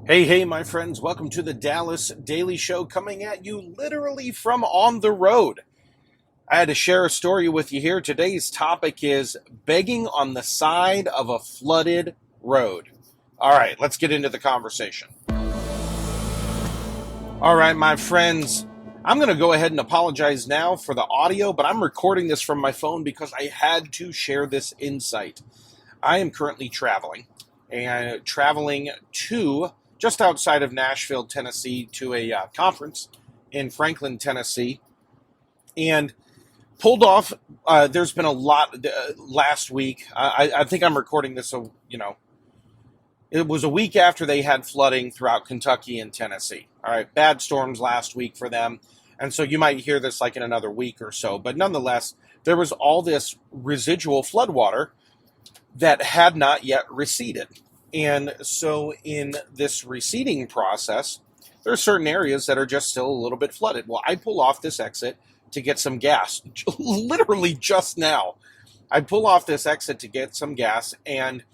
Hey, my friends, welcome to the Dallas Daily Show, coming at you literally from on the road. I had to share a story with you here. Today's topic is begging on the side of a flooded road. All right, let's get into the conversation. All right, my friends, I'm going to go ahead and apologize now for the audio, but I'm recording this from my phone because I had to share this insight. I am currently traveling to just outside of Nashville, Tennessee, to a conference in Franklin, Tennessee, and pulled off. There's been a lot last week. I think I'm recording this, so it was a week after they had flooding throughout Kentucky and Tennessee. All right, bad storms last week for them, and so you might hear this like in another week or so. But nonetheless, there was all this residual floodwater that had not yet receded. And so in this receding process, there are certain areas that are just still a little bit flooded. Well, I pull off this exit to get some gas, literally just now. I pull off this exit to get some gas and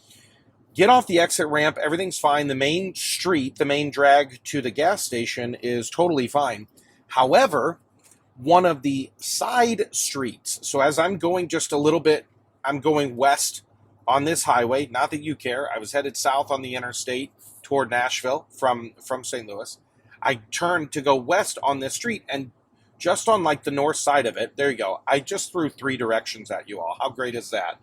get off the exit ramp. Everything's fine. The main street, the main drag to the gas station is totally fine. However, one of the side streets, so as I'm going just a little bit, I'm going west on this highway, not that you care. I was headed south on the interstate toward Nashville from St. Louis. I turned to go west on this street, and just on like the north side of it, there you go. I just threw 3 directions at you all. How great is that?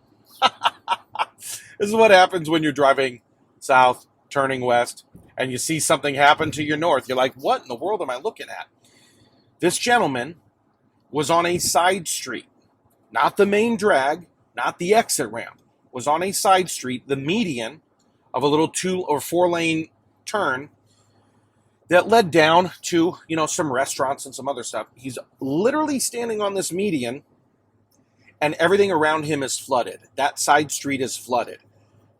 This is what happens when you're driving south, turning west, and you see something happen to your north. You're like, what in the world am I looking at? This gentleman was on a side street, not the main drag, not the exit ramp. Was on a side street, the median of a little 2 or 4 lane turn that led down to, some restaurants and some other stuff. He's literally standing on this median and everything around him is flooded. That side street is flooded.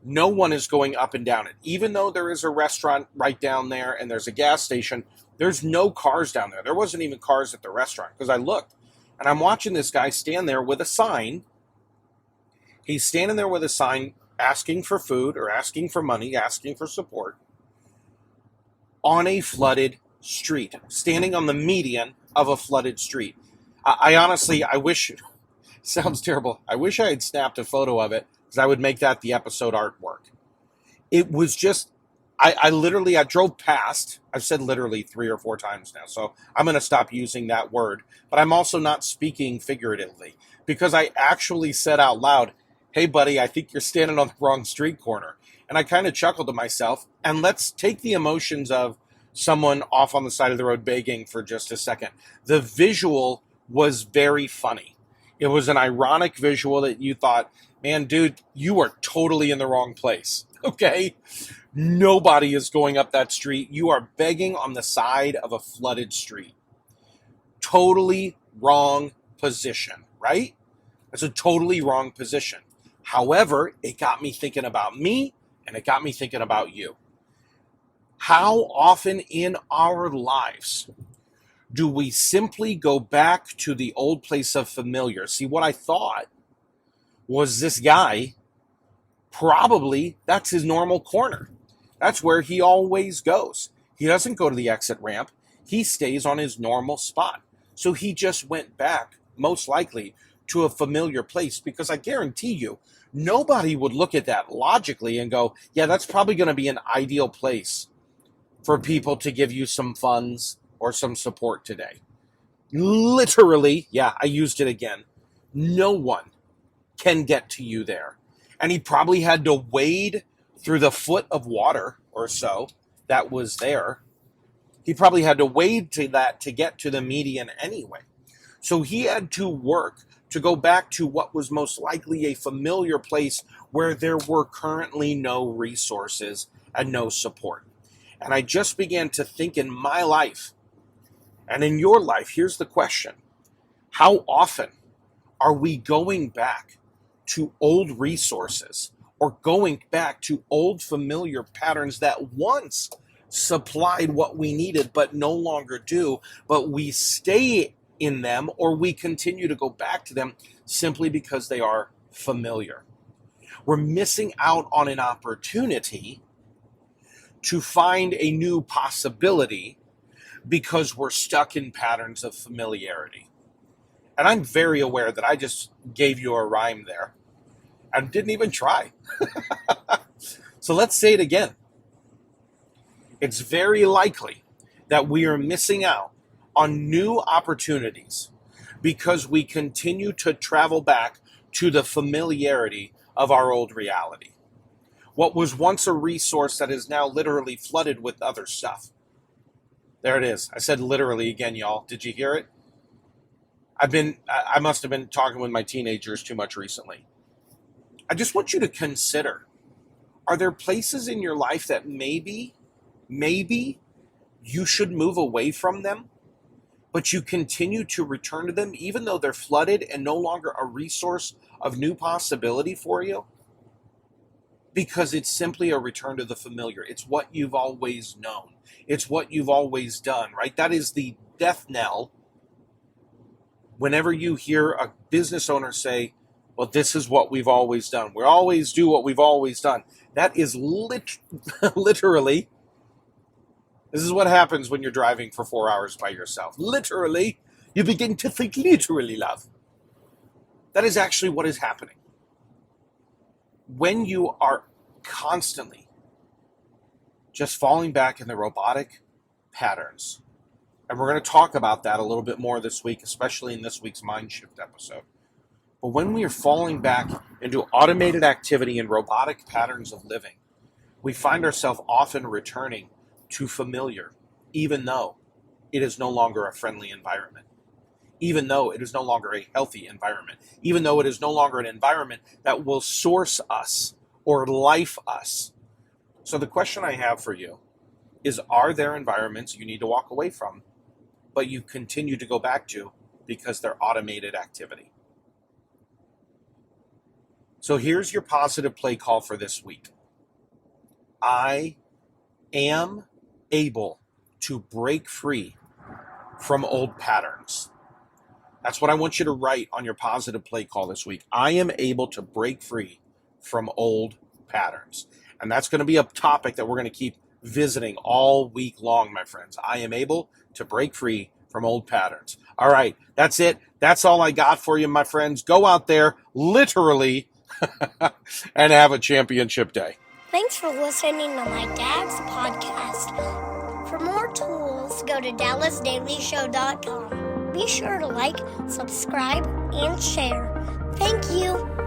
No one is going up and down it. Even though there is a restaurant right down there and there's a gas station, there's no cars down there. There wasn't even cars at the restaurant because I looked and I'm watching this guy stand there with a sign. He's standing there with a sign asking for food or asking for money, asking for support on a flooded street, standing on the median of a flooded street. I honestly, I wish, sounds terrible, I wish I had snapped a photo of it because I would make that the episode artwork. It was just, I drove past, I've said literally 3 or 4 times now, so I'm going to stop using that word, but I'm also not speaking figuratively because I actually said out loud, hey, buddy, I think you're standing on the wrong street corner. And I kind of chuckled to myself. And let's take the emotions of someone off on the side of the road begging for just a second. The visual was very funny. It was an ironic visual that you thought, man, dude, you are totally in the wrong place. Okay? Nobody is going up that street. You are begging on the side of a flooded street. Totally wrong position, right? It's a totally wrong position. However, it got me thinking about me, and it got me thinking about you. How often in our lives do we simply go back to the old place of familiar? See, what I thought was this guy, probably that's his normal corner. That's where he always goes. He doesn't go to the exit ramp. He stays on his normal spot. So he just went back, most likely, to a familiar place, because I guarantee you, nobody would look at that logically and go, yeah, that's probably going to be an ideal place for people to give you some funds or some support today. Literally, yeah, I used it again. No one can get to you there. And he probably had to wade through the foot of water or so that was there. He probably had to wade to that to get to the median anyway. So he had to work to go back to what was most likely a familiar place where there were currently no resources and no support. And I just began to think in my life and in your life, here's the question. How often are we going back to old resources or going back to old familiar patterns that once supplied what we needed but no longer do, but we stay in them or we continue to go back to them simply because they are familiar? We're missing out on an opportunity to find a new possibility because we're stuck in patterns of familiarity. And I'm very aware that I just gave you a rhyme there and didn't even try. So let's say it again. It's very likely that we are missing out on new opportunities because we continue to travel back to the familiarity of our old reality. What was once a resource that is now literally flooded with other stuff. There it is. I said literally again, y'all. Did you hear it? I must have been talking with my teenagers too much recently. I just want you to consider, are there places in your life that maybe you should move away from them, but you continue to return to them even though they're flooded and no longer a resource of new possibility for you? Because it's simply a return to the familiar. It's what you've always known. It's what you've always done, right? That is the death knell. Whenever you hear a business owner say, well, this is what we've always done. We always do what we've always done. That is literally, this is what happens when you're driving for 4 hours by yourself. Literally, you begin to think literally, love. That is actually what is happening. When you are constantly just falling back in the robotic patterns, and we're going to talk about that a little bit more this week, especially in this week's Mind Shift episode. But when we are falling back into automated activity and robotic patterns of living, we find ourselves often returning to familiar, even though it is no longer a friendly environment, even though it is no longer a healthy environment, even though it is no longer an environment that will source us or life us. So the question I have for you is, are there environments you need to walk away from, but you continue to go back to because they're automated activity? So here's your positive play call for this week. I am able to break free from old patterns. That's what I want you to write on your positive play call this week. I am able to break free from old patterns. And that's going to be a topic that we're going to keep visiting all week long, my friends. I am able to break free from old patterns. All right, that's it. That's all I got for you, my friends. Go out there, literally, and have a championship day. Thanks for listening to my dad's podcast. For more tools, go to dallasdailyshow.com. Be sure to like, subscribe, and share. Thank you.